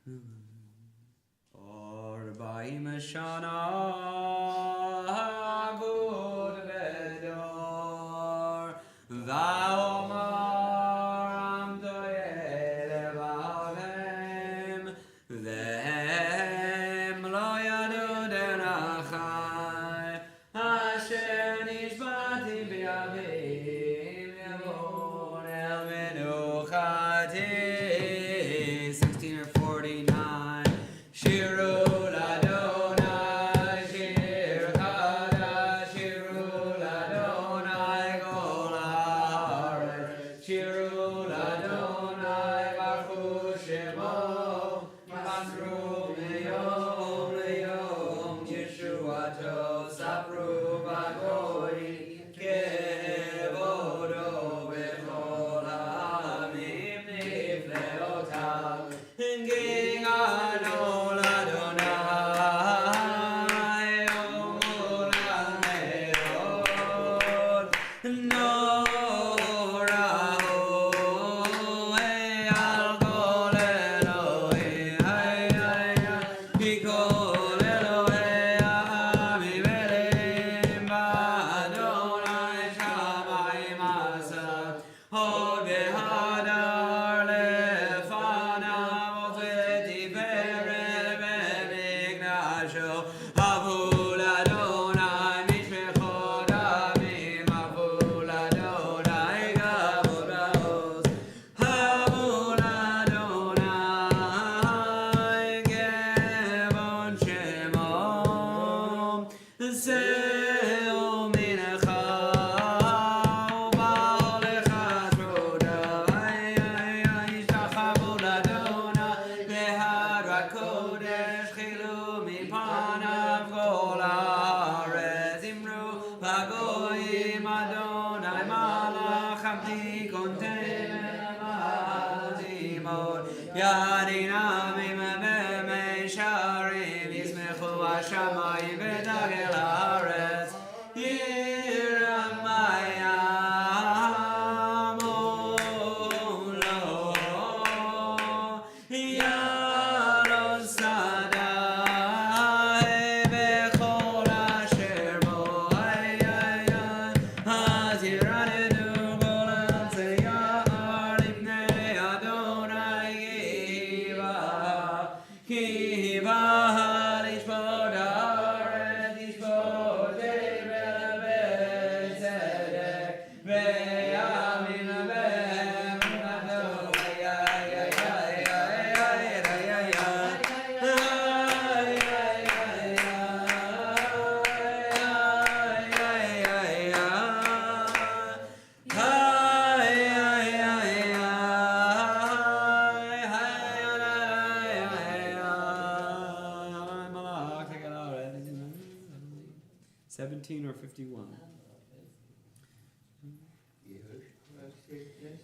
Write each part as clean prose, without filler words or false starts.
40 shana hagud bedor va'omar amdoye levavem vehem lo yadu derachai asher nishbati b'yavim yavon el menuchati 16 or 49 Shiru Ladonai, Shir Chada, Shiru Ladonai, Kol haaretz. Shiru Ladonai, Baruchu Shemo, Masru meyom leyom, Yeshuato, Sapru b'goyim, Kevodo b'chol ha'amim nifleotav, King Adon Adonai, Omul HaMeod, Norahu, Al Kol Elohim, Kol Elohim, Amivelim, Adonai Shamayim Asaf, Hod v'Hadar lefanav, v'Tiferet b'mikdasho, Avul Adonai mishpechot amim, Avul Adonai gavod ba'oz, Avul Adonai kevon shemo, Zeo minecha u'ba'ol echad rodai, Yishtachavu l'Adonai behadrat kodesh, chilu mipanav kol haaretz, Imru b'goyim Adonai malach abdikon te'emazimot, Yadin amim v'meisharim, Yismechu hashamayim v'dagel haaretz, Yiramayam olo, Yalos sadai b'chol asher bo, Haziranenu golan seyar lifnei Adonai kiva lishbod haaretz, lishbod Devel v'tzedek, ve'yamin ve'em Adonai, Malach, 17 or 51.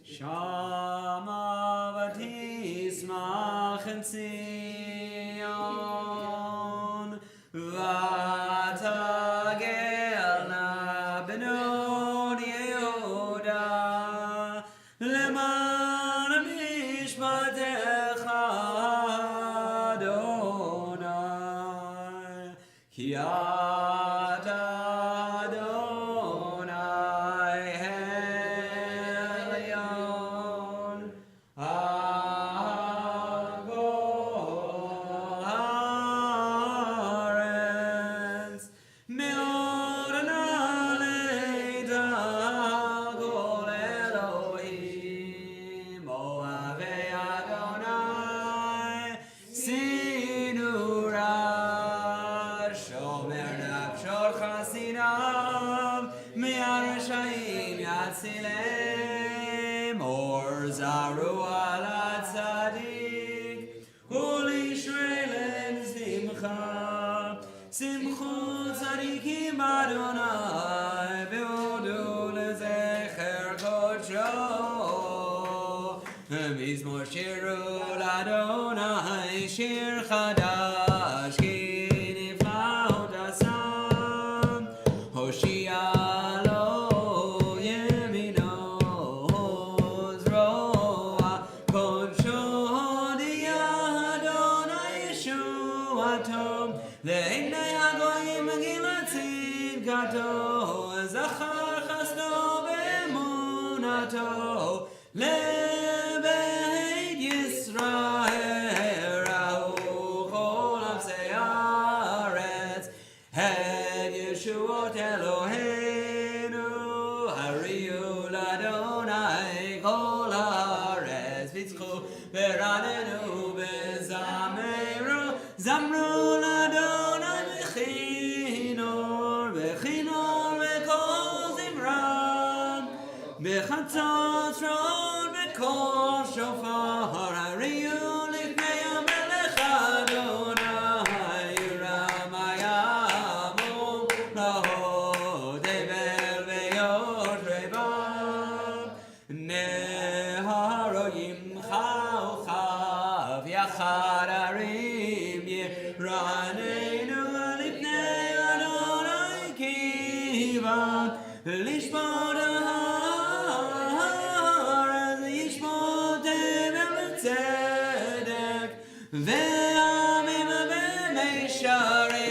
Shama v'tismach en Zion, v'tagelna b'not Yehuda, leman mishpatecha Adonai, ki ata Adonai Elyon, Hagol haaretz, me'od na'aleita Kol Elohim, Ohavei Adonai, Sinurav, Shomer nafshot chasinav, me'arashaim yatzilem, Or zaru ala tzadik, u'lishrelem simcha, Simchu tzadikim Adonai, ve'odu lezecher kodsho, Mizmor shiru l'Adonai, shir chadash, ki niflaot asam, Hoshia lo yemino, Zroa kodsho Atom, Le'nei HaGoyim Megilat Tzidkato, Zachar Chasdo Be'emunato, Lebeit Yisrael, Rahu Chol Amsei Haaretz, Het Yeshuot Eloheinu, Hariu L'Adonai Kol Haaretz, V'tzchu V'ranenu V'zameru, Zamru L'Adonai B'chinor, B'chinor V'kol Zimram, B'chatzot Shron V'kol Shofar, Hariu L'ifnei HaMelech Adonai, Yiramayamo Laho, Devel V'yotrei Bam, Neharoyim Chauchav Yachad Arim Yiranenu L'ifnei Adonai Kivan, Lishmot HaHaaretz Yishmot Evel B'tzedek, Ve'amim V'meisharei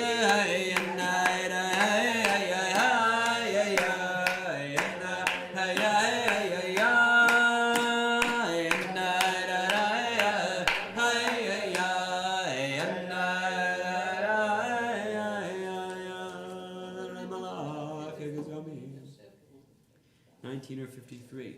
or 53.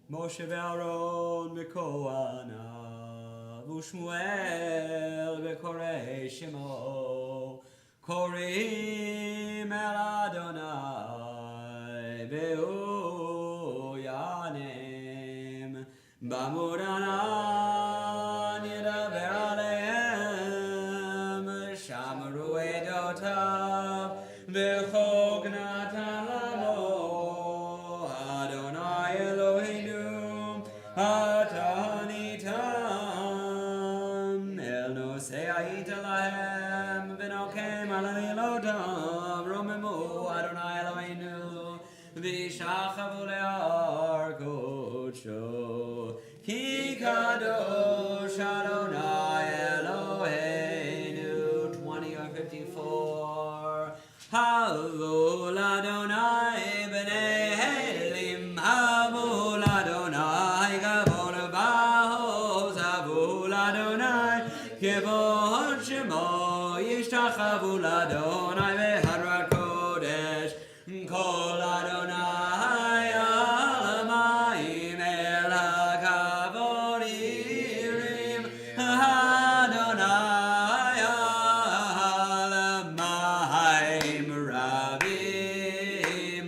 Moshe ve'Aaron bekohanav, u'Shmuel bekorei Shemo, korim el Adonai ve'u yanem, b'amud anan yedaber alehem, shamru edotav v'chok natan lamo, Adonai Eloheinu Atanitam, El nosei ha'ita lahem v'nokem al lilotav, romemu Adonai Eloheinu v'shachavu le'ar kodsho, ki kadosh Adonai Eloheinu. 20 or 54. Havul Adonai b'nei Elim, Havul Adonai kavod ba'oz, Havul Adonai kavod shemo, yishtachavu l'Adonai v'hadrat kodesh, kol Adonai alamayim el hakavod irim, Adonai alamayim rabim,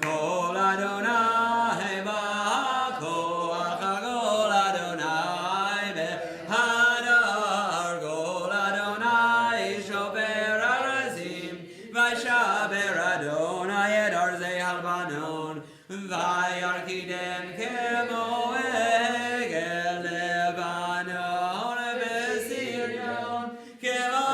kol Adonai ba'koach, kol Adonai behadar, kol Adonai shober arazim, v'shaber Adonai et arzei halbanon, v'yarkidem kemo egel Lebanon, v'siryon kemo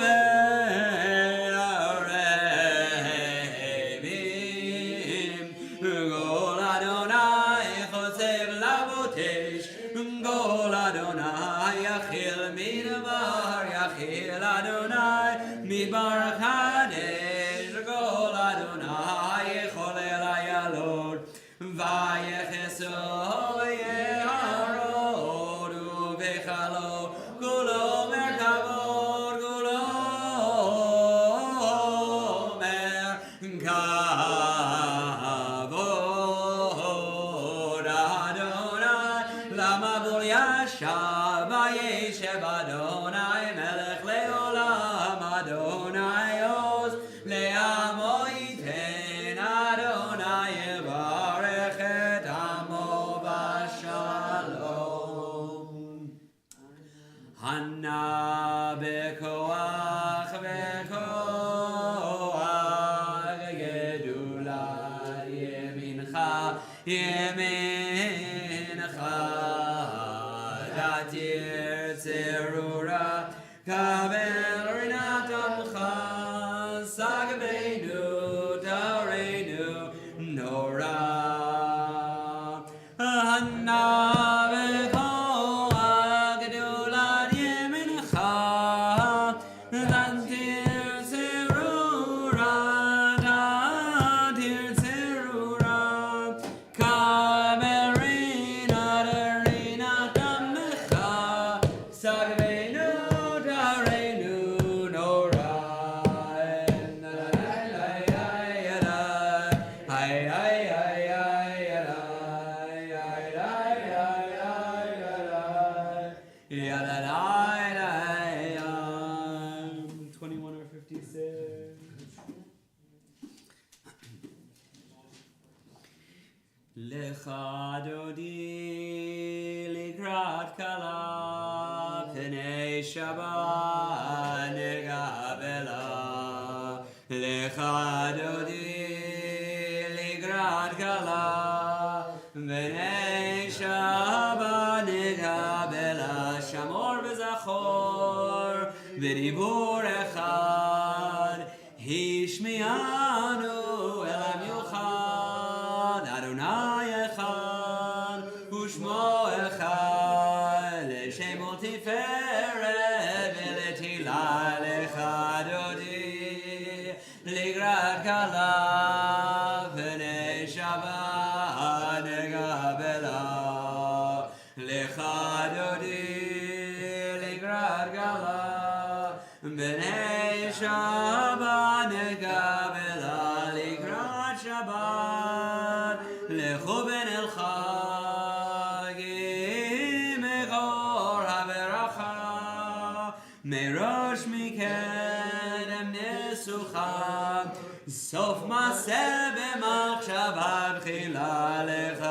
ve'arebim, kol Adonai chosev lavotesh, kol Adonai yachil midbar, yachil Adonai midbar kadesh, kol Adonai yecholel ayalot, vayecheso yeharod, uvechalo kulo merkavod, kulo merkavod, Adonai lama bul yashav, vayeshev Adonai melech leolam, Adonai oz le'amo yiten, Adonai yevarech et amo b'shalom. Hana bekoach bekoach, gedula yemincha yemincha, datir tzerura kavel rinatamcha, sagbeinu tareinu nora, לך דודי לקראת כלה, פני שבת נקבלה. לך דודי לקראת כלה, פני שבת נקבלה. שמור וזכור בדיבור אחד, השמיענו אל המיוחד. אדוני אחד ושמו אחד, לשם ולתפארת ולתהילה. לך דודי לקראת כלה, פני שבת נקבלה. לך דודי לקראת כלה, פני שבת נקבלה. לקראת שבת לכו בן אל חגים מקור הברכה, מראש מקדם נסוכה, סוף מעשה במחשבה תחילה. לך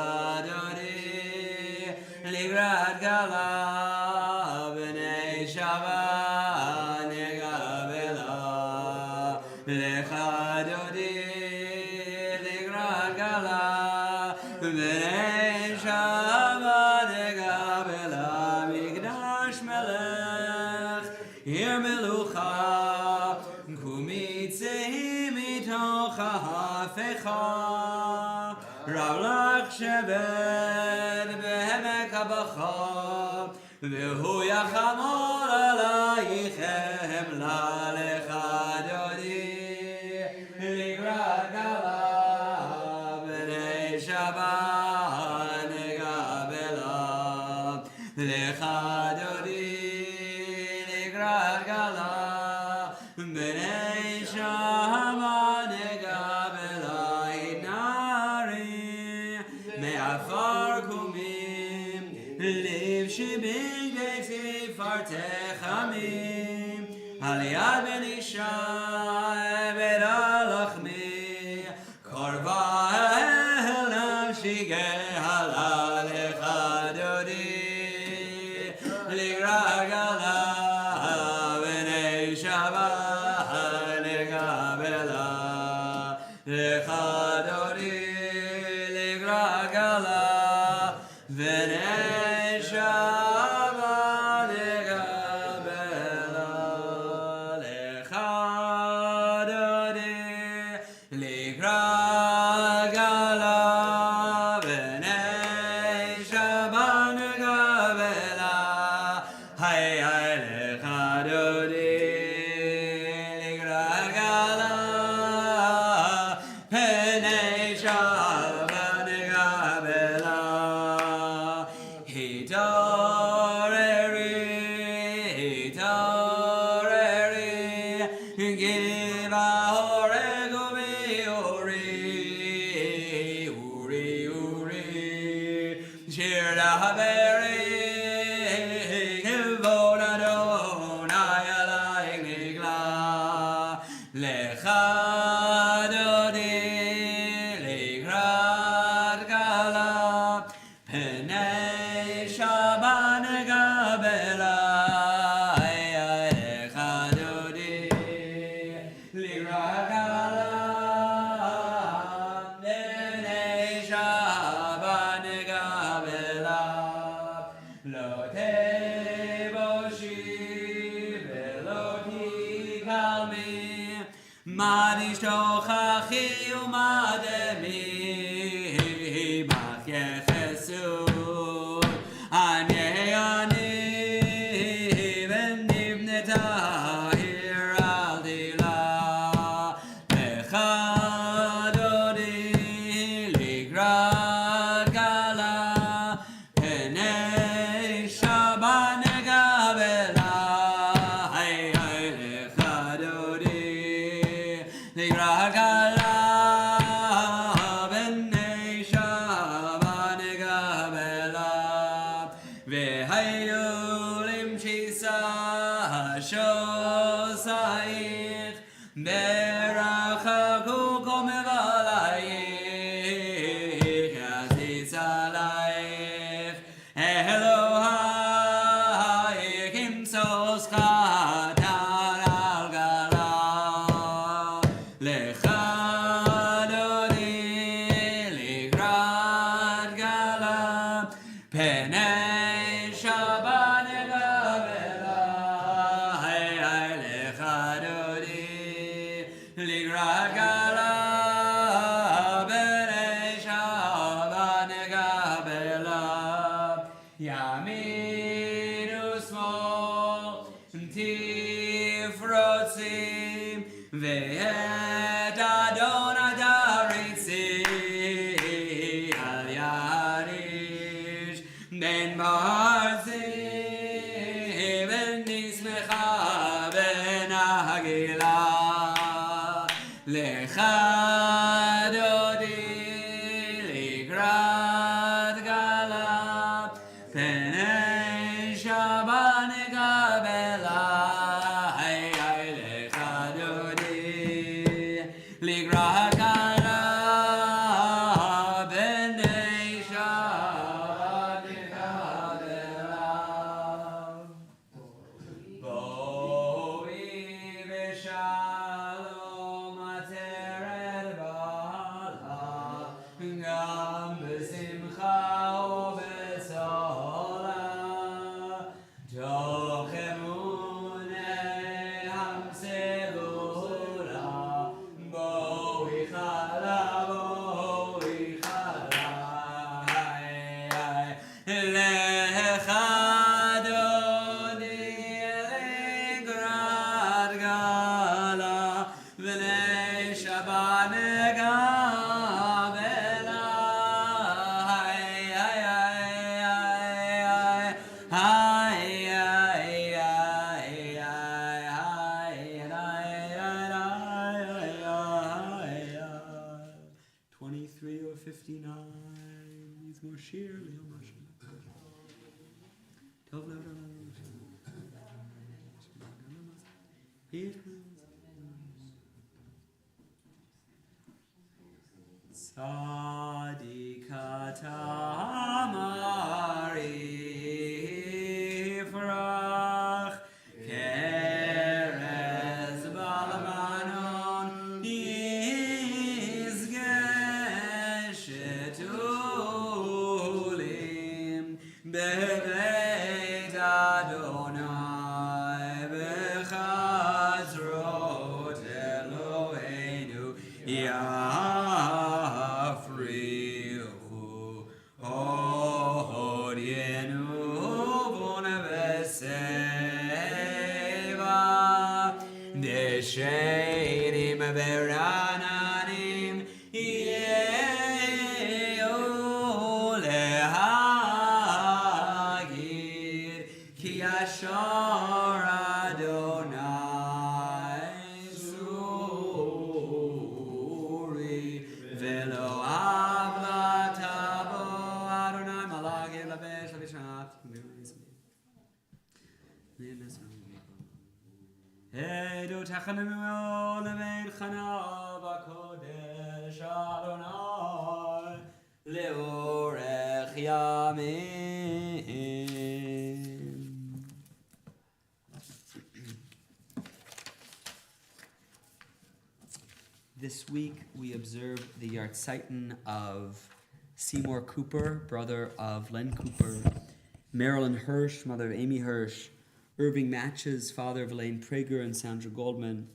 דודי לקראת כלה, פני שבת נקבלה. לך דודי לקראת כלה, פני שבת נקבלה. מקדש מלך עיר מלוכה, קומי צאי מתוך ההפכה, רב לך שבת בעמק הבכה, והוא יחמול עלייך חמלה. לך דודי לקראת כלה, פני שבת נקבלה. לך דודי לקראת כלה, פני שבת נקבלה. התנערי מעפר קומים, לבשי בגדי תפארתך עמים, על יד בן אישה בית הלחמי, קרבה אל נפשי גאלה. לך דודי לקראת כלה, פני שבת נקבלה. לך דודי לקראת כלה, פני שבת נקבלה. לך דודי לקראת כלה, פני שבת נקבלה. היי היי לך דודי לקראת כלה, פני שבת נקבלה. התעוררי, התעוררי, גבעה הורג וביאורי, אורי אורי, שיר דברי, כבוד אדוני עלייך נגלה. לך דודי לקראת כלה, פני שבת נקבלה. לך דודי לקראת כלה, פני שבת נקבלה. לא תבושי ולא תיכלמי, מה תשתוכחי ומה דמי, בך יחסו אני ונבנתה עיר על תהילה. לך דודי לקראת כלה, פני שבת נקבלה. היי היי לך דודי לקראת כלה, פני שבת נקבלה. והיו למשיסה שוסייך, ברחקו כל מבלייך, Penei Shabbat Gavela, Hai Hai Lechadodi, Ligragala, Penei Shabbat Gavela, Yaminu Small, Tifrotzim, Ve'et Adon Adaritzi, Al Yarish, Ben Barzi, Ben Nismecha, Ben Hagila, Lechadodi, Ligrad Gala, Penei Shabbat Gavela, Hai Hai Lechadodi, Ligrad Gala, Penei Shabbat Gavela. Boi v'shalom ateret bala, gam b'simcha u'b'tzola, toch emunei hamsegula, boi chala, hai, hai, lechadodi, legrad gala, v'nei Shabbat gavela, hai, hai, hai, hai, hai, 23 or 59. He's more sheer. Tzadikata Mari Frach Kerez Balamanon Izgeshetulim Bebeit Adonai Bechazrot Eloheinu Yafrihu Hodienu Vonaveseva Desherim Verananim Yeu Lehagir Ki Yashar Adonai Suri Velo Avlatabo Adonai Malagi Lavesh Lavishat Edo Tachanemu Levein Chana Bakodesh Adonai Leorech Yamim. This week we observe the Yartzeiten of Seymour Cooper, brother of Len Cooper, Marilyn Hirsch, mother of Amy Hirsch, Irving Matches, father of Elaine Prager and Sandra Goldman,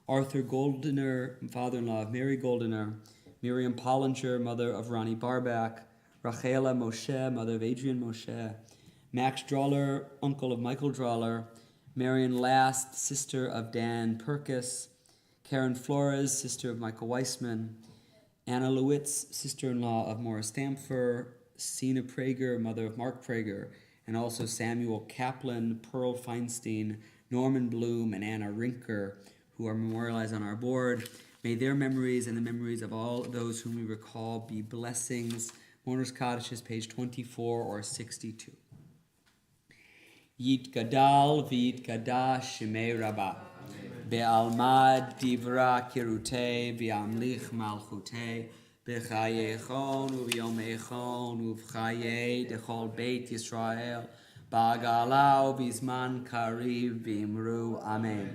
Arthur Goldiner, father-in-law of Mary Goldiner, Miriam Pollinger, mother of Ronnie Barback, Rachela Moshe, mother of Adrian Moshe, Max Droller, uncle of Michael Droller, Marion Last, sister of Dan Perkis, Karen Flores, sister of Michael Weissman, Anna Lewitz, sister-in-law of Morris Stamfer, Sina Prager, mother of Mark Prager, and also Samuel Kaplan, Pearl Feinstein, Norman Bloom, and Anna Rinker, who are memorialized on our board. May their memories and the memories of all those whom we recall be blessings. Mourner's Kaddish, page 24 or 62. Yitgadal v'yitgadash shemei Rabbah. Be'almad divra kirutei v'amlich malchutei b'chayechon u'v'yomechon u'v'chayei dechol beit Yisrael ba'gala u'bizman kariv v'imru Amen.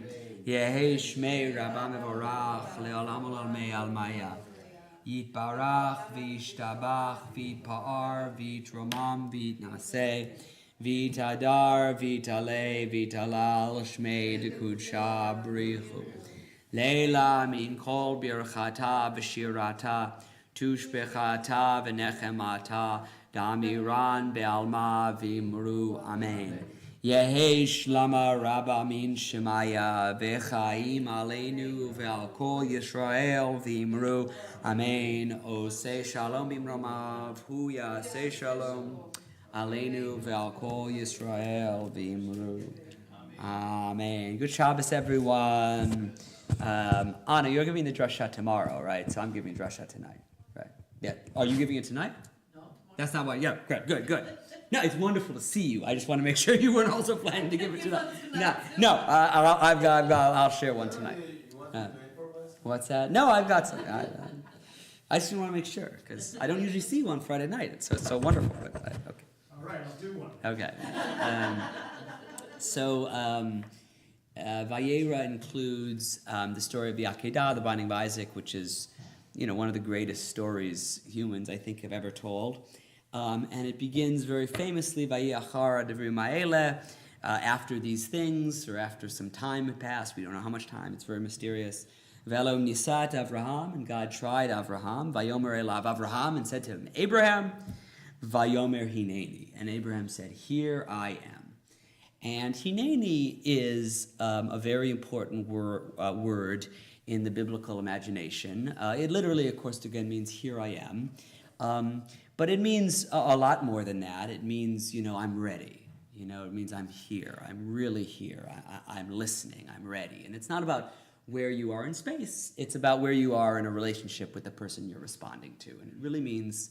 Yehi shmei Rabbah mevorach le'olam ol'almei almaya Yitbarach v'yishtabach v'yitpa'ar v'yitromam v'yitnaseh v'yitadar v'yitaleh v'yitalal shmei dekudsha brichu. Leila min kol birchata v'shirata tushbechata v'nechemata damiran be'alma v'imru amen. Yehesh lama rabba min shemaya v'chaim aleinu ve'al kol Yisrael v'imru amen. O say shalom bimromav hu yaseh shalom aleinu ve'al kol Yisrael v'imru amen. Good Shabbos, everyone. Anna, you're giving the drasha tomorrow, right? So I'm giving drasha tonight, right? Yeah. Are you giving it tonight? No, tomorrow. That's not why. Yeah, good. No, it's wonderful to see you. I just want to make sure you weren't also planning to give it tonight. No. I'll share one tonight. What's that? No, I've got some. I just want to make sure because I don't usually see you on Friday night. It's so wonderful. Okay. All right, I'll do one. Okay. Vayera includes the story of the Akedah, the binding of Isaac, which is, one of the greatest stories humans, I think, have ever told. And it begins very famously, Vayachar Devrim Ma'ele, after these things, or after some time had passed. We don't know how much time. It's very mysterious. Velo Nisat Avraham, and God tried Avraham. Vayomer Elav Avraham, and said to him, Abraham, Vayomer Hineni. And Abraham said, here I am. And Hineni is a very important word in the biblical imagination. It literally, of course, again means here I am. But it means a lot more than that. It means, I'm ready. It means I'm here. I'm really here. I'm listening. I'm ready. And it's not about where you are in space. It's about where you are in a relationship with the person you're responding to. And it really means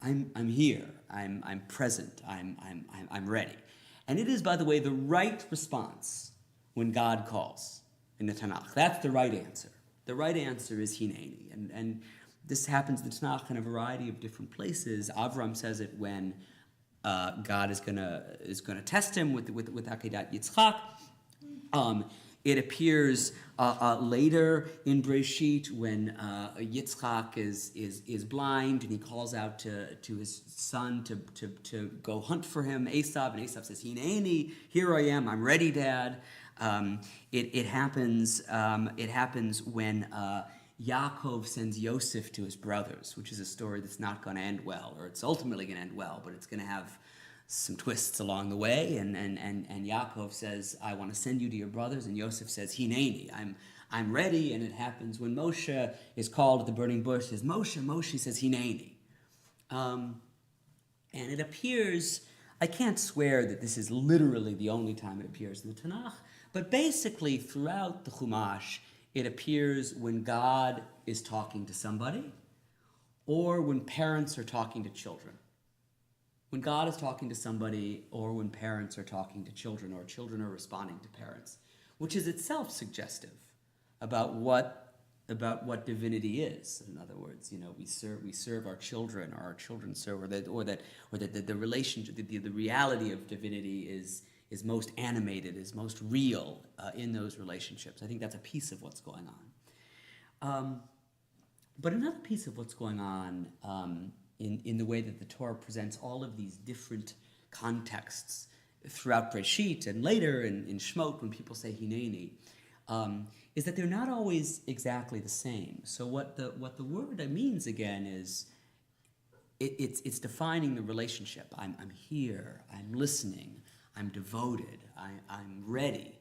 I'm here. I'm present. I'm ready. And it is, by the way, the right response when God calls in the Tanakh. That's the right answer. The right answer is Hineni. And this happens in the Tanakh in a variety of different places. Avram says it when God is gonna test him with Akedat Yitzchak. It appears later in Breshit when Yitzchak is blind and he calls out to his son to go hunt for him, Esav, and Esav says, Hineni, here I am, I'm ready, Dad. It happens when Yaakov sends Yosef to his brothers, which is a story that's not going to end well, or it's ultimately going to end well, but it's going to have some twists along the way, and Yaakov says, I want to send you to your brothers, and Yosef says, Hineni, I'm ready, and it happens when Moshe is called at the burning bush, says, Moshe says, Hineni. And it appears, I can't swear that this is literally the only time it appears in the Tanakh, but basically throughout the Chumash, it appears when God is talking to somebody, or when parents are talking to children. When God is talking to somebody, or when parents are talking to children, or children are responding to parents, which is itself suggestive about what divinity is. In other words, we serve our children, or our children serve, or that the relationship, the reality of divinity is most animated, is most real in those relationships. I think that's a piece of what's going on. But another piece of what's going on in the way that the Torah presents all of these different contexts throughout Breshit and later in Shemot when people say Hineni, is that they're not always exactly the same. So what the word means again is it's defining the relationship. I'm here. I'm listening. I'm devoted. I'm ready.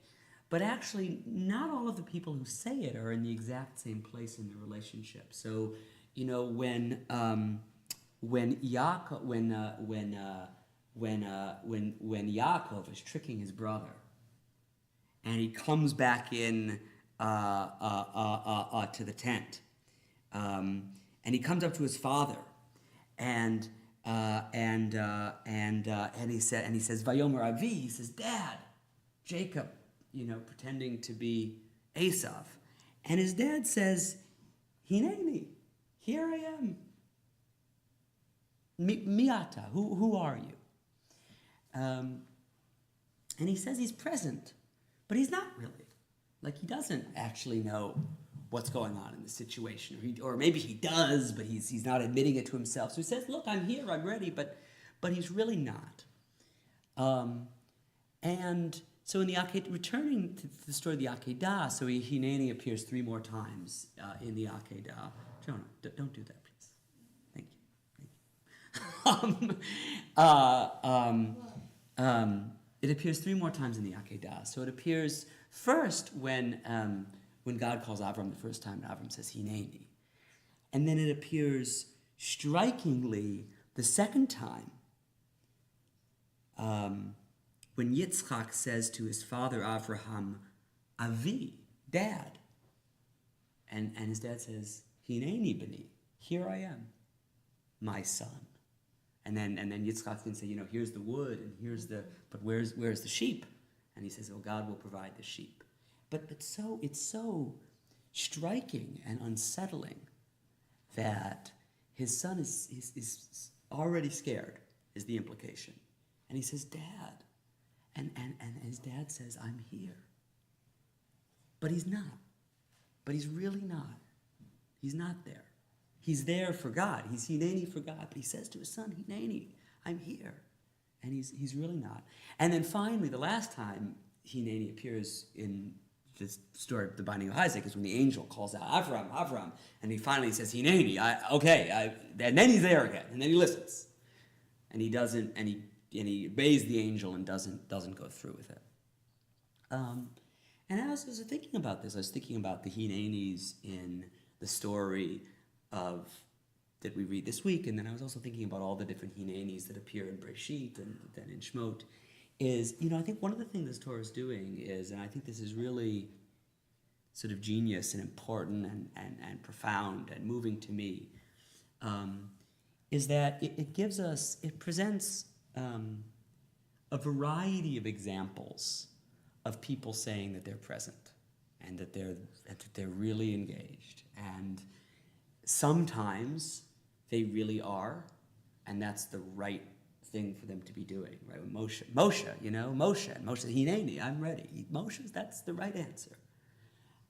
But actually, not all of the people who say it are in the exact same place in the relationship. So, when Yaakov is tricking his brother, and he comes back in to the tent, and he comes up to his father, and he says, Vayomer Avi, he says, Dad, Jacob, pretending to be Esav, and his dad says, Hineni, here I am. Miata, who are you? And he says he's present, but he's not really. Like, he doesn't actually know what's going on in the situation, or maybe he does, but he's not admitting it to himself. So he says, "Look, I'm here, I'm ready," but he's really not. And so in the returning to the story of the Akedah, so Hineni appears 3 more times in the Akedah. Jonah, don't do that, please. Thank you. It appears 3 more times in the Akedah. So it appears first when God calls Avram the first time, and Avram says Hineni. And then it appears strikingly the second time when Yitzchak says to his father Avraham, Avi, Dad. And his dad says, Hineni b'ni, here I am, my son. And then Yitzchak can say, here's the wood, and but where's the sheep? And he says, God will provide the sheep. But it's so striking and unsettling that his son is already scared, is the implication. And he says, Dad. And his dad says, I'm here. But he's not. But he's really not. He's not there. He's there for God. He's Hineni for God. But he says to his son, Hineni, I'm here. And he's really not. And then finally, the last time Hineni appears in this story of the binding of Isaac is when the angel calls out, Avram. And he finally says, Hineni, and then he's there again. And then he listens. And he doesn't, and he obeys the angel and doesn't go through with it. And as I was thinking about this, I was thinking about the Hinenis in the story that we read this week, and then I was also thinking about all the different Hinenis that appear in Breshit and then in Shemot. I think one of the things this Torah is doing is, and I think this is really sort of genius and important and profound and moving to me, is that it presents a variety of examples of people saying that they're present and that they're really engaged. And sometimes they really are, and that's the right thing for them to be doing, right? Moshe, Hineni, I'm ready. Moshe, that's the right answer.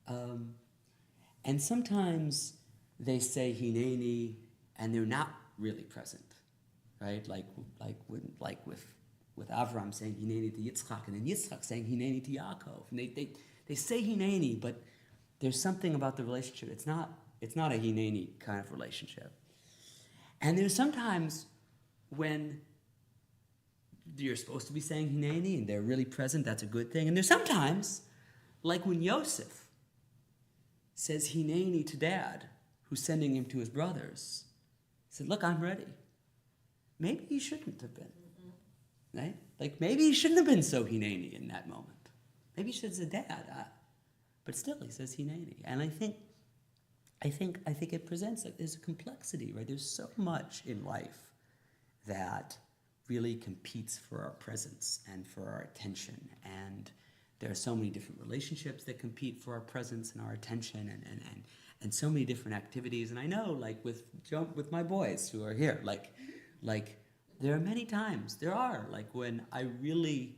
And sometimes they say Hineni, and they're not really present, right? Like with Avram saying Hineni to Yitzchak, and then Yitzchak saying Hineni to Yaakov. And they say Hineni, but there's something about the relationship. It's not a Hineni kind of relationship. And there's sometimes when you're supposed to be saying Hineni and they're really present, that's a good thing. And there's sometimes, like when Yosef says Hineni to Dad, who's sending him to his brothers, he said, look, I'm ready. Maybe he shouldn't have been, right? Like maybe he shouldn't have been so Hineni in that moment. Maybe he should have said, Dad, but still he says Hineni. And I think it presents, there's a complexity, right? There's so much in life that really competes for our presence and for our attention. And there are so many different relationships that compete for our presence and our attention and so many different activities. And I know, like with my boys who are here, like there are many times, when I really,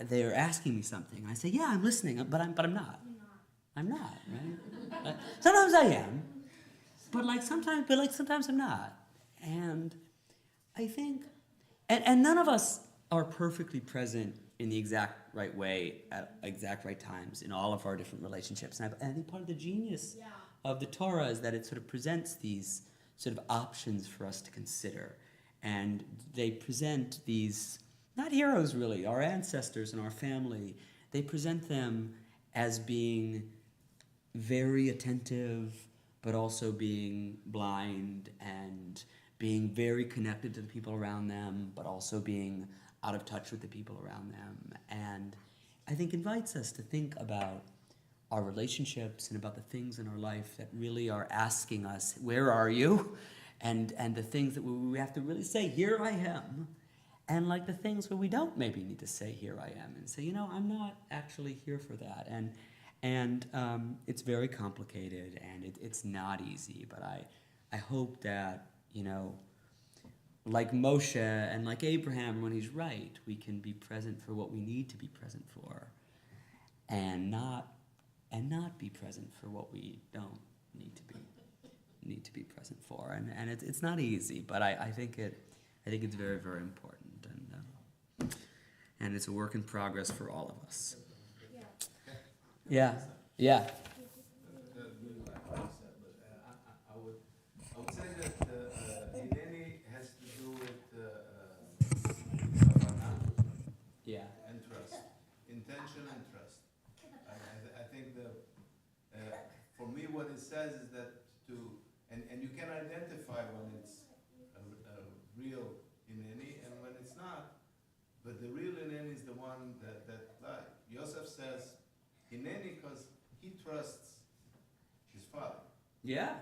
they're asking me something. I say, yeah, I'm listening, but I'm not. I'm not, right? Sometimes I am, but sometimes I'm not. And I think, and none of us are perfectly present in the exact right way at exact right times in all of our different relationships. And I think part of the genius of the Torah is that it sort of presents these sort of options for us to consider. And they present these, not heroes really, our ancestors and our family, they present them as being very attentive, but also being blind and being very connected to the people around them, but also being out of touch with the people around them. And I think invites us to think about our relationships and about the things in our life that really are asking us, where are you? And the things that we have to really say, here I am. And like the things where we don't maybe need to say, here I am, and say, I'm not actually here for that. And it's very complicated, and it's not easy, but I hope that, like Moshe and like Abraham, when he's right, we can be present for what we need to be present for, and not and not be present for what we don't need to be present for. And it's not easy, but I think it's very, very important, and it's a work in progress for all of us. Yeah. Yeah. I would say that Hineni has to do with kavanah Yeah. and trust, intention and trust. I think for me what it says is that and you can identify when it's a real Hineni and when it's not, but the real Hineni is the one that like Yosef says Hineni because he trusts his father. Yeah.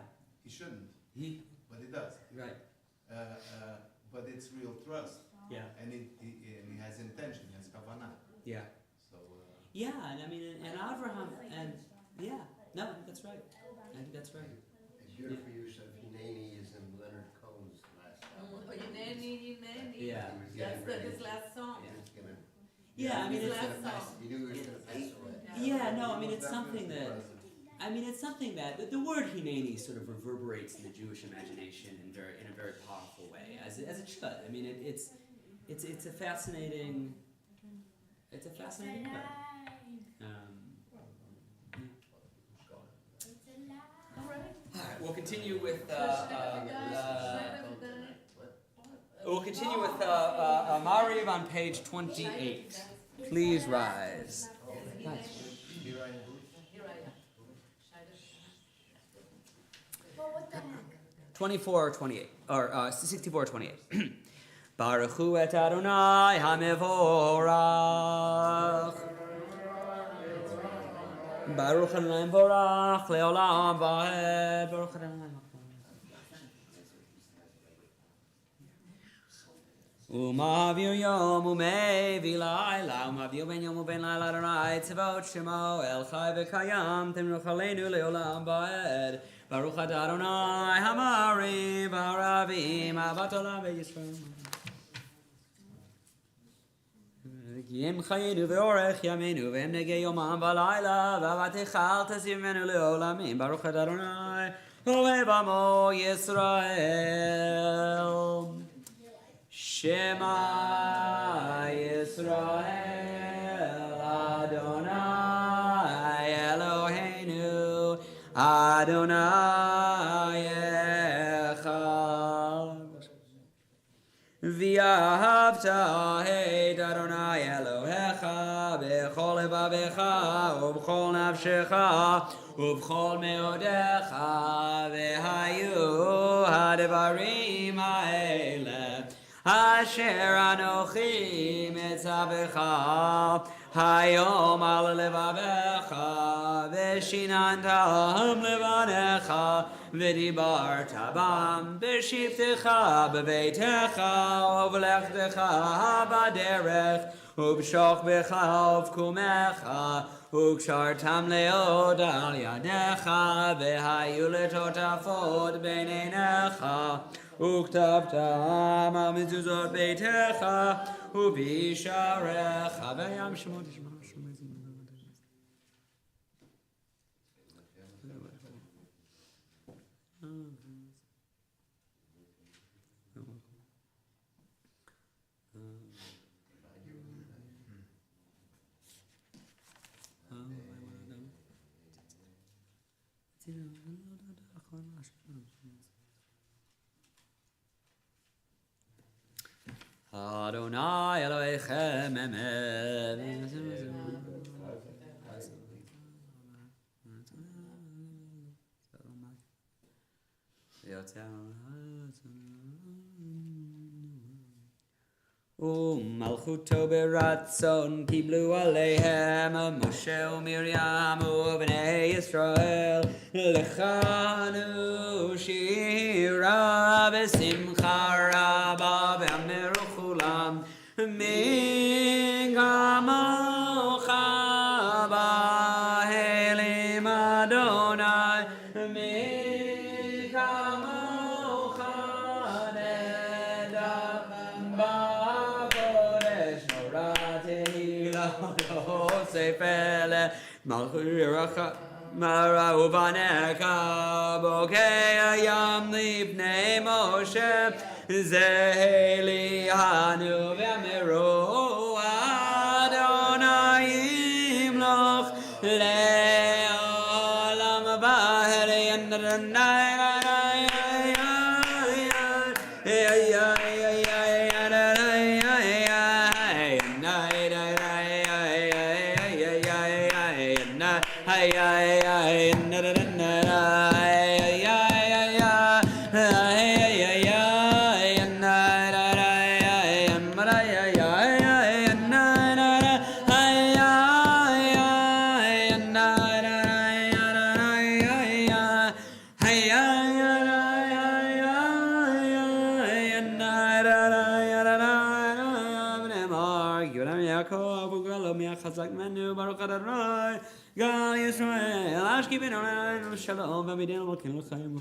He shouldn't, He. but he does. Right. But it's real trust, Yeah. and he has intention, he has kavanah. Yeah. So Yeah, and I mean, and Avraham, and yeah, no, that's right. I think that's right. Beautiful use of Hineni is in Leonard Cohen's last album. Hineni. Yeah. That's his last song. Yeah, I mean, His it's last song. You knew he was gonna pass away. yeah, no, I mean, it's something that the word Hineni sort of reverberates in the Jewish imagination in a very powerful way, as it should. I mean, it's a fascinating word. All right, we'll continue with Mariv on page 28. Please rise. Guys. Here I am. 24 or 28, or 64 or 28. Baruch hu et Adonai HaMevorach. Baruch Adonai Mevorach leolam va'ed. Baruch Adonai Umavir yom umevi laila, umavir ben yom uben laila Adonai tzavot shemo el chai v'kayam timruch aleinu leolam va'ed. Baruch atah Adonai hamarim v'aravim avat olam v'yisrael. Ki im chayinu v'orech yaminu v'em negei yomam v'laila v'avat echal tasir menu leolamim. Baruch atah Adonai ohev amo Yisrael. Shema Yisrael Adonai Eloheinu Adonai Echad V'ahavta et Adonai Elohecha b'chol levavecha u'b'chol nafshecha u'b'chol meodecha v'hayu ha'devarim ha'eleh Asher anochi mitzavecha hayom al levavecha v'shinantam levanecha v'dibarta bam b'shivtecha b'veitecha uv'lechtecha b'derech ובשוכבך ובקומך וקשרתם לעוד על ידיך והיו לטוטפות בין עיניך וכתבתם על מזוזות ביתך ובשעריך וים שמות ישמע Adonai Elohechem Emet. Malchuto beratzon kiblu aleihem Moshe uMiriam u'bnei Yisrael lechanu shira v'simcha rabba v'ameru chulam min kamocha b'helim Adonai min kamocha nedam Sepele Malchiracha Mara Uvanecha Bokeh Ayam Lipnei Moshe Zeheli Hanu V'Amiru Adonai Imloch Le'olam V'Heri Chazak Menu Baruch Adonai Gal Yisrael Ashki Ben Oran Shalom V'Amidin Malkin L'Chaim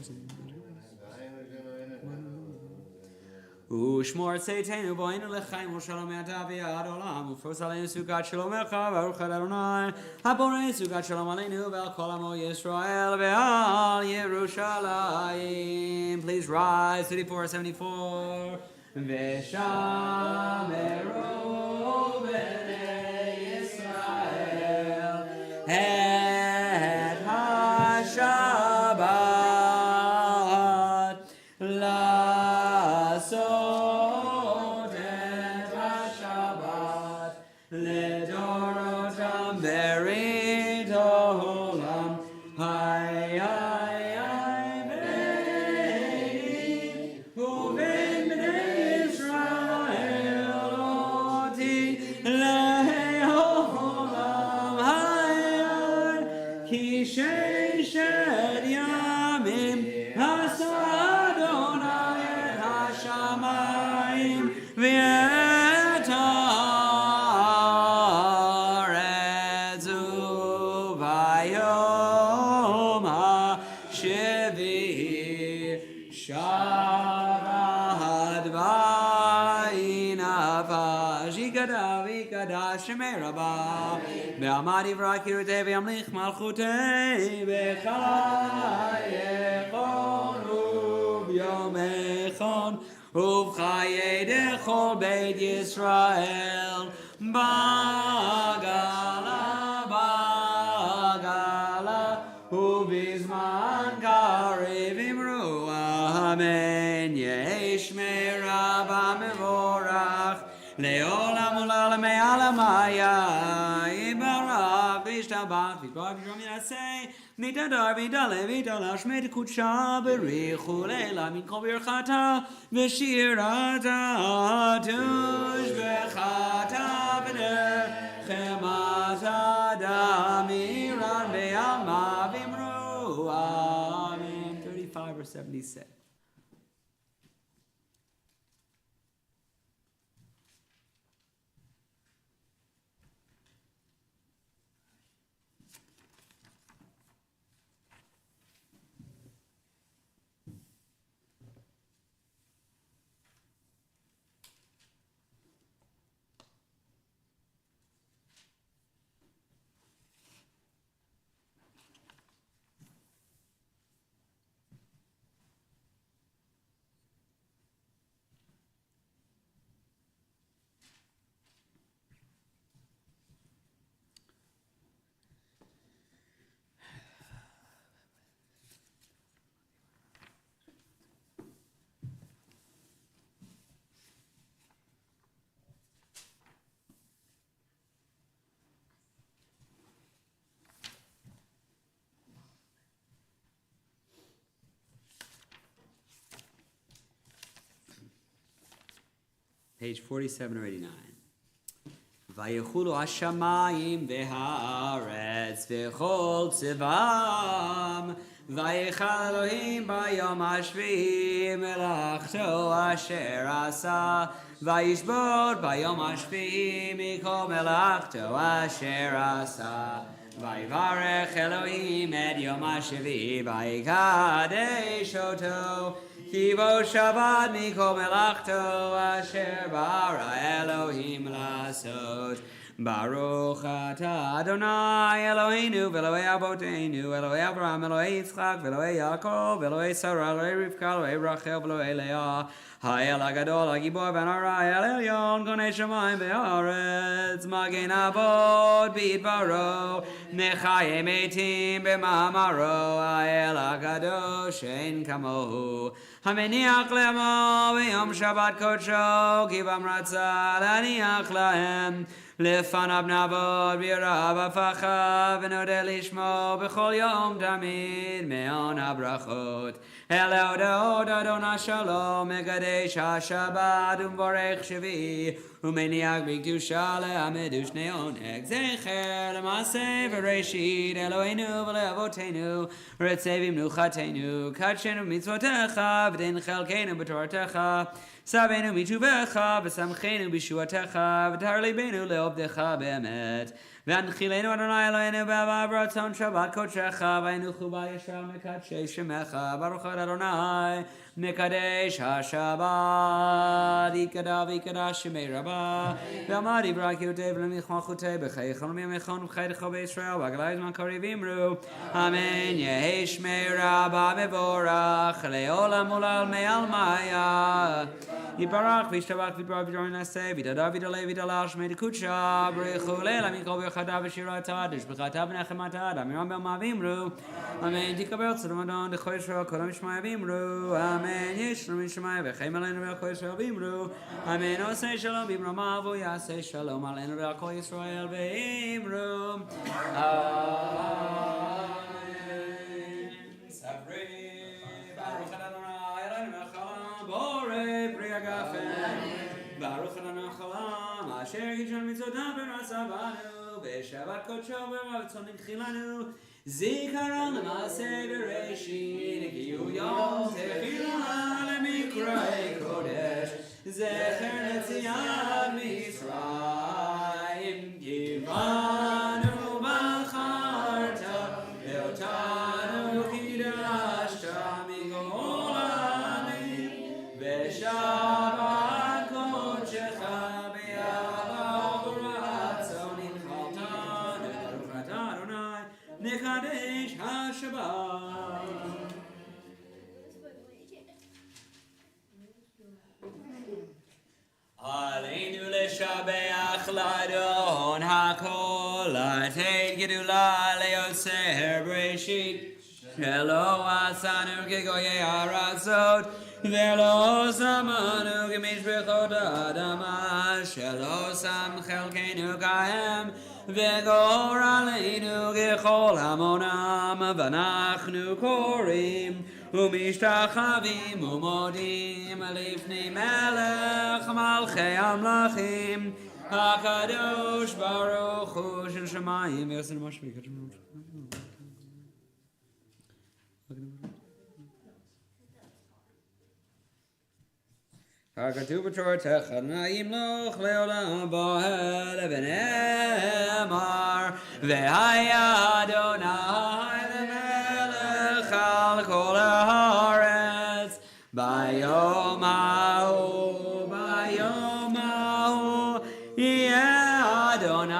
Ushmor Tzeiteinu Bo'inu L'Chaim U'Shalom Yatavi Ad Olam Ufros Aleinu Sukat Shalom Echa Baruch Adonai Haborei Sukat Shalom Aleinu Ve'al Kol Amo Yisrael Ve'al Yerushalayim. Please rise 3474 V'Shameru Et HaShabbat Lasot Et HaShabbat Ledorotam Berit Olam Hay Bnei Uven Bnei Israel Oti Le'olam Ki sheishet yamim asa Adonai et hashamayim v'et haaretz uvayom ha'shevi'i shabbat v'inafash yikada shemei rabah Be'amadi v'rakirutei v'yamlich malchutei B'chayechon u'b'yomechon U'v'chayei dechol beit Yisrael Bagala U'bizman karev imru Amen Yesh me'raba mevorach Le'olam u'la'lamei alamaya Ibarach v'ishtabach v'yikov yishom yaseh Mitadar v'dale v'dalash me'tekutsha B'richu le'la min kol birchata V'shirata tush b'chata V'nechemata damiran be'alma v'imru Amen 35 or 76 Page 47 or 89. Vayechulu hashamayim v'haaretz v'chol tzivam Vayechal Elohim bayom hashvi'i melachto asher asa Vayishbot bayom hashvi'i mikol melachto asher asa Vayivarech Elohim et yom hashvi'i vayikadesh oto Kivo Shabbat mikol melachto asher bara Elohim lasot Baruch atah Adonai Eloheinu v'Elokei Avoteinu Elokei Avraham Elokei Yitzchak v'Elokei Yaakov Elokei Sarah Elokei Rivka Elokei Rachel v'Elokei Leah Ha'el HaGadol HaGibor v'Harai El Elyon Konei Shamayim v'Haaretz Magen Avot B'Idbaro Mechayei Metim B'Ma'amaro Ha'el HaGadosh Ein Kamohu Hameniach Le'amo B'Yom Shabbat Kodsho Ki B'Amratza L'Aniach Lahem לפניו נעבוד ביראה ופחד ונודה לשמו בכל יום תמיד מעון הברכות. אלה הודעות אדוני שלום מקדש השבת ומבורך שביעי ומניח בקדושה לעמד ושני עונג זכר למעשה וראשית אלוהינו ולאבותינו רצה במנוחתנו קדשנו במצוותיך ותן חלקנו בתורתך סבנו מטובך ושמחנו בישועתך ותר ליבנו לעובדך באמת והנחילנו אדוני אלוהינו באהבה ברצון שבת קודשך וינוחו בה ישר מקדשי שמך ברוך אדוני מקדש השבת יקדע ויקדש שמי רבה ועמד יברק יהודי ולמלכון חוטי בחיי חלומי המכון ובחיי דחו בישראל והגלי זמן קריב אמרו אמן יהי שמי רבה מבורך לעולם עולם מעל מאיה יתברך וישתבח ויתברך ויתברך נעשה ויתעדה ויתעלה ויתעלה שמי דקודשה בריחו לילה מכל ברכתה ושירתה דשבחתה ונחמתה דמירם בעלמה ואמרו אמן תקבל צלום אדון דחו ישראל כל המשמעיה ואמרו אמן יש לנו משמעיה וחיים עלינו ועל כל ישראל ואמרו אמן עושה שלום במרומיו ויעשה שלום עלינו ועל כל ישראל ואמרו אמן סברי ברוך אדוני אלוהינו מלך בורא פרי הגפן ברוך אדוני חלם אשר קידשנו מצוותיו ורצה בנו בשבת קודשו ברצון נתחילנו זיכרון למעשה בראשית כי הוא יום תחילה למקראי קודש זכר ליציאת מצרים קיבלנו בחרת ואותנו קידשת מכל העמים בשבת קודשך באהבה וברצון הנחלתנו ברוך אתה אדוני נקדש השבת עלינו לשבח לאדון הכל לתת גדולה ליוצר בראשית שלא עשנו כגויי הארצות ולא שמנו כמשפחות האדמה שלא שם חלקנו כהם וגורלנו ככל המונם ואנחנו קוראים ומשתחווים ומודים לפני מלך מלכי המלכים הקדוש ברוך הוא של שמיים ויעשה מה שביקש ככתוב בתורתך ימלוך לעולם ועד ונאמר והיה אדוני למלך על כל הארץ ביום ההוא יהיה אדוני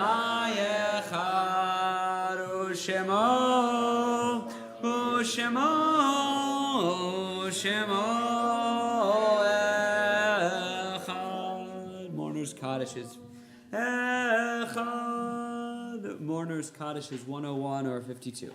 אחד ושמו Cottages Echad Mourner's Cottages 101 or 52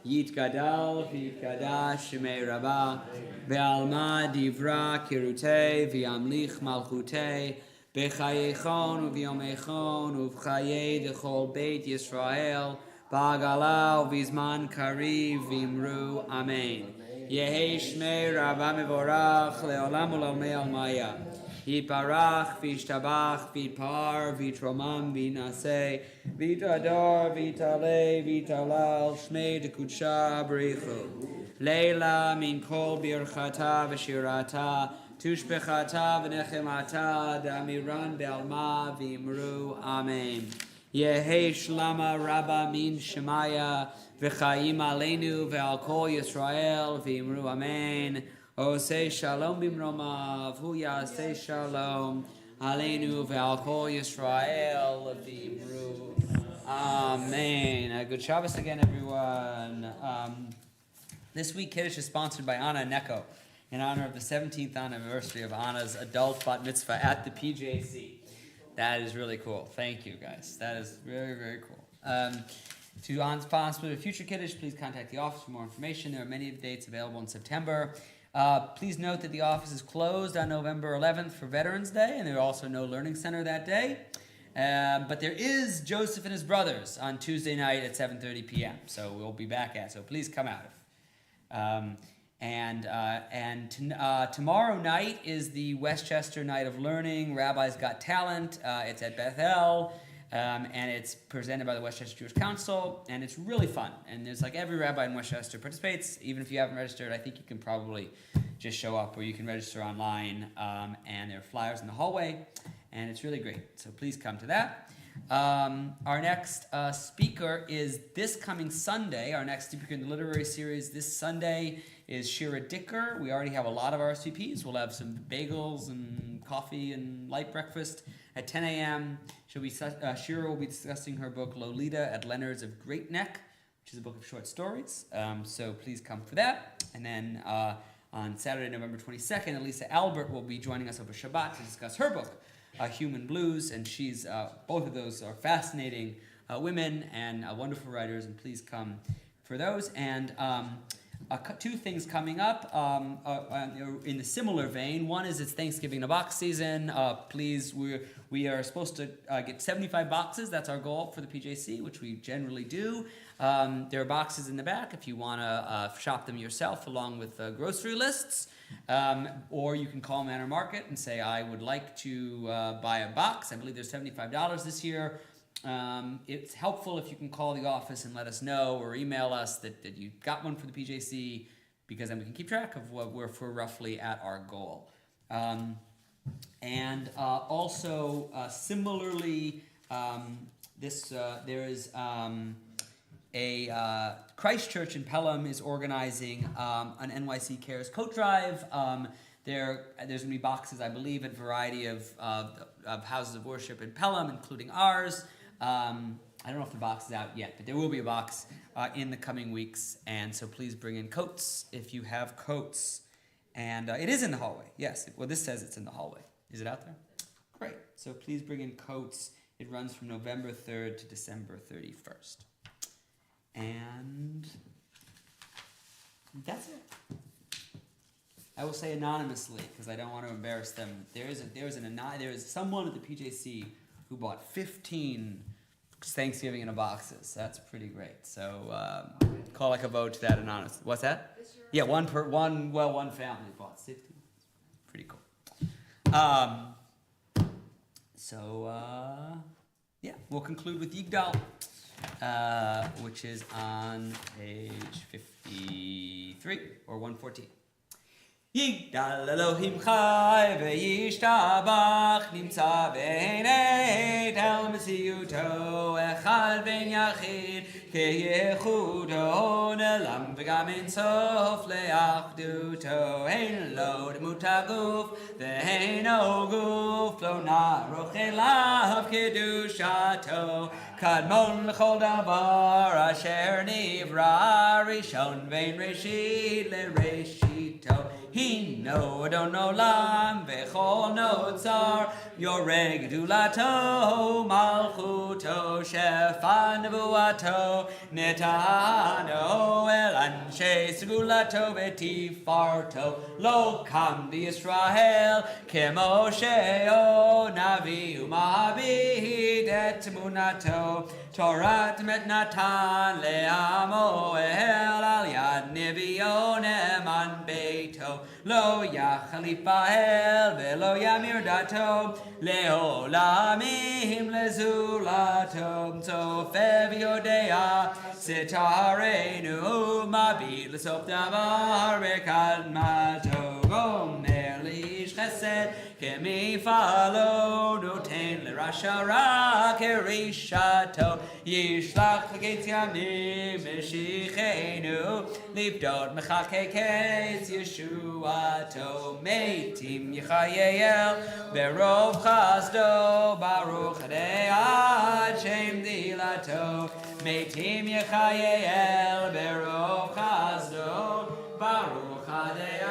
Yit Gadal V'Yitgadash Shemei Rabbah Ve'alma Divra Kirutei V'yamlich Malchutei B'chayechon V'yomechon Uv'chayei Dechol Beit Yisrael Ba'agala V'izman Kariv V'imru Amen Yehi Shmei Rabbah Mevorach Le'olam U'l'olmei Almaya Yiparach, Vishtabach, Vipar, Vitromam, Vinase, Vitador, Vitale, Vitalal, Shmei Dekudsha, Brichu. Leila, Min Kol Birchata, Vashirata, Tushbechata, Venechemata, Damiran, Be'alma, Vimru, Amen. Yehi Shlama, Rabba, Min Shemaya, V'chaim Aleinu, Ve'al Kol Yisrael, Vimru, Amen. O say shalom bimromav, hu yaseh shalom, Aleinu ve'al kol Yisrael v'imru. Amen. Good Shabbos again, everyone. This week, Kiddush is sponsored by Anna and Neko in honor of the 17th anniversary of Anna's adult bat mitzvah at the PJC. That is really cool. Thank you, guys. That is very, very cool. To sponsor future Kiddush, please contact the office for more information. There are many dates available in September. Please note that the office is closed on November 11th for Veterans Day, and there's also no Learning Center that day. But there is Joseph and his brothers on Tuesday night at 7:30 p.m. So we'll be back at. So please come out. Tomorrow night is the Westchester Night of Learning. Rabbi's Got Talent. It's at Bethel. And it's presented by the Westchester Jewish Council, and it's really fun. And there's like every rabbi in Westchester participates. Even if you haven't registered, I think you can probably just show up, or you can register online. And there are flyers in the hallway, and it's really great. So please come to that. Our next speaker is this coming Sunday. Our next speaker in the literary series this Sunday is Shira Dicker. We already have a lot of RSVPs. We'll have some bagels and coffee and light breakfast at 10 a.m. Shira will be discussing her book Lolita at Leonard's of Great Neck, which is a book of short stories. So please come for that. And then on Saturday, November 22nd, Elisa Albert will be joining us over Shabbat to discuss her book, Human Blues. And she's both of those are fascinating women and wonderful writers. And please come for those. And two things coming up in the similar vein. One is it's Thanksgiving in a box season. Please, we are supposed to get 75 boxes. That's our goal for the PJC, which we generally do. There are boxes in the back if you want to shop them yourself along with grocery lists. Or you can call Manor Market and say, I would like to buy a box. I believe there's $75 this year. It's helpful if you can call the office and let us know, or email us that you got one for the PJC, because then we can keep track of what we're roughly at our goal. Similarly, there is a Christ Church in Pelham is organizing an NYC Cares coat drive. There's going to be boxes, I believe, at a variety of houses of worship in Pelham, including ours. I don't know if the box is out yet, but there will be a box in the coming weeks. And so please bring in coats if you have coats. And it is in the hallway. Yes. Well, this says it's in the hallway. Is it out there? Great. So please bring in coats. It runs from November 3rd to December 31st. And that's it. I will say anonymously, because I don't want to embarrass them. There is someone at the PJC who bought 15 Thanksgiving in a boxes. That's pretty great. So call like a vote to that anonymous. What's that? Yeah, one family bought 15. Pretty cool. We'll conclude with Yigdal, which is on page 53 or 114. Yigdal Elohim chai v'yishtabach nimtza b'nei tel mesiuto echad ben yachid keyechudo nelam v'gam en sof le'achduto ein lo demut haguf v'ein o guf lo naroch elav kedushato kadmon l'chol davar asher nivra rishon vein reshit le'reshito Hino Adon Olam v'chol notzar Yoreg Dulato Malchuto Shefa Nevuato Netano El Anshe Segulato V'tifarto Lo Kam D'Yisrael Kemoshe O Navi Umahabid Et Munato Torat Metnatan Le'amo El Al Yad Nevion Eman Beito Lo Yachalifael Velo Yamir Dato Leolamim Lezulato Sofev Yodea Sitarenu Mabit Lesof Davar Rekad Mato Gomer Lish chesed, kemifalo noten l'rasha ra kerishato, yishlach l'getz yamim meshichenu, lifdot mechakeketz yeshuato, meitim yichayel, berov chasdo, baruch adei Shem dilato, meitim yechayel berov chasdo, baruch adei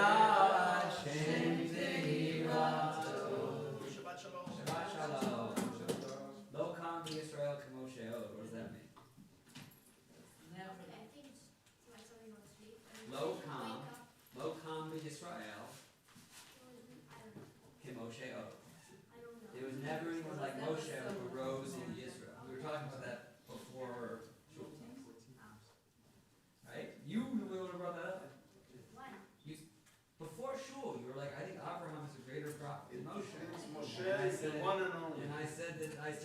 Shem dilato. Shabbat shalom. Shabbat shalom. Lo kam Yisrael k'Moshe od. What does that mean? Lo kam Yisrael k'Moshe od. There was never anyone like Moshe who rose in Israel. We were talking about that before Shul. Right? You would have brought that up. Before Shul, you were like, I think Abraham is a greater prophet than Moshe. Moshe is the one and only. And I said that Panim,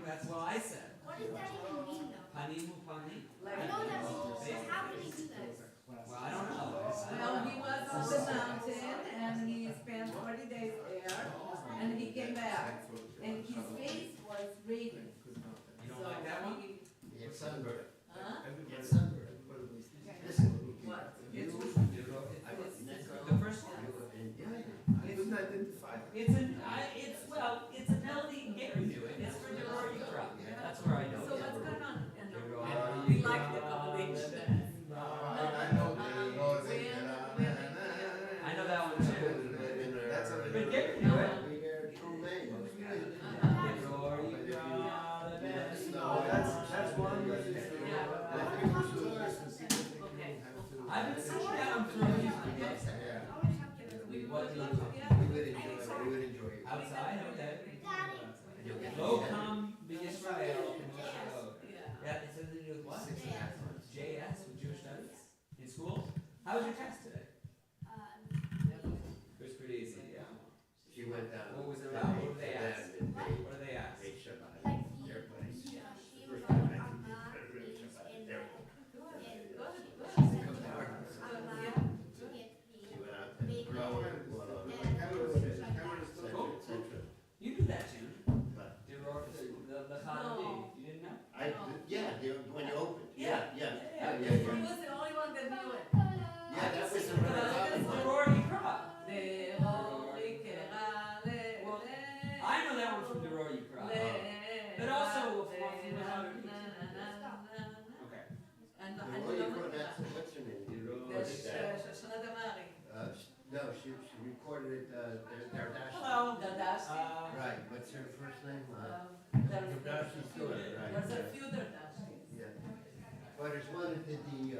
that's what I said. What does that even mean though? Panim upanim. I know that means, but how did he do that? Well, I don't know. Well, he was on the mountain and he spent 40 days there and he came back and his face was radiant. You don't like that one? You get sunburned. Huh? You get sunburned. Listen, What? you, The first one. I couldn't identify. It's a melody Gary knew it. It's for Deror Yikra. That's where I know So it. what's going on? Deror We like the combination. I know I know that one too. That's a But Gary knew it. we bear true name. Deror Yikra. No, that's one that is. I think we should Okay. I've been sitting down through these videos. Yeah. I always have to. We What do you love think? together. We would enjoy it. Outside, okay. Daddy. Lo kam b'Yisrael k'Moshe od. Yeah. Yeah, it says to do with what? 6.5 months. JS with Jewish studies in school. How was your test today? It was pretty easy. Yeah. She went down. What was it about? What did they ask? What did they ask? They Shabbat. Like Everybody. she was on Amma is in Good, good. she said Amma Yeah. to get She the went out there. baby Central. You knew that tune. But The Chazadi. You didn't know? I, yeah, when you opened. Yeah. Yeah. Yeah. He was the only one that knew it. Yeah, that was the one I was talking The about. Rory Yikra. I know that one from the Rory Yikra. But also from the Chazadi. Okay. And Well, you wrote that, what's her name? You wrote that. Shoshana Damari. No, she recorded it, their dash. Hello. Dadashi. Right, what's her first name? There's Dadashi Stewart, right. a few Dadashis. Yeah. Well, there's one that did the,